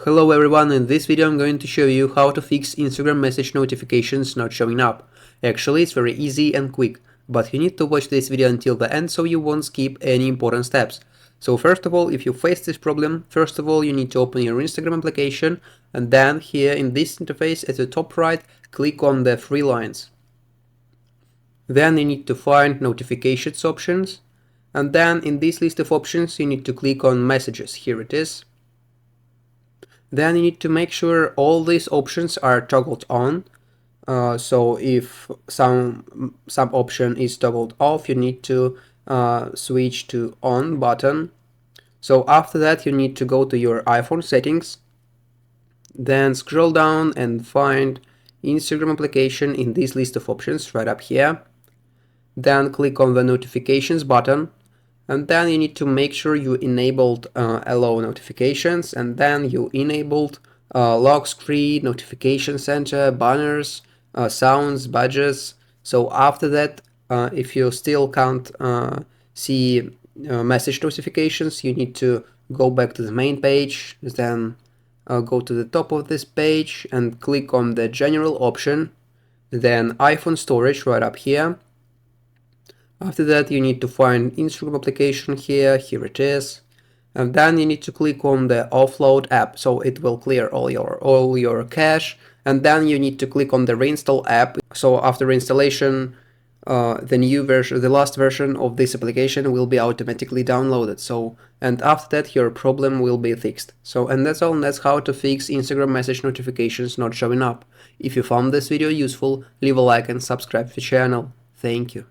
Hello everyone, in this video I'm going to show you how to fix Instagram message notifications not showing up. Actually, it's very easy and quick, but you need to watch this video until the end so you won't skip any important steps. So first of all, if you face this problem, first of all you need to open your Instagram application and then here in this interface at the top right, click on the three lines. Then you need to find notifications options and then in this list of options you need to click on messages, here it is. Then you need to make sure all these options are toggled on. So if some option is toggled off, you need to switch to on button. So after that, you need to go to your iPhone settings, then scroll down and find Instagram application in this list of options right up here. Then click on the notifications button. And then you need to make sure you enabled allow notifications, and then you enabled lock screen, notification center, banners, sounds, badges. So after that, if you still can't see message notifications, you need to go back to the main page, then go to the top of this page and click on the general option, then iPhone storage right up here. After that, you need to find Instagram application here it is, and then you need to click on the offload app, so it will clear all your cache, and then you need to click on the reinstall app. So after installation, the last version of this application will be automatically downloaded. So, and after that, your problem will be fixed. So, and that's all. And that's how to fix Instagram message notifications not showing up. If you found this video useful, leave a like and subscribe to the channel. Thank you.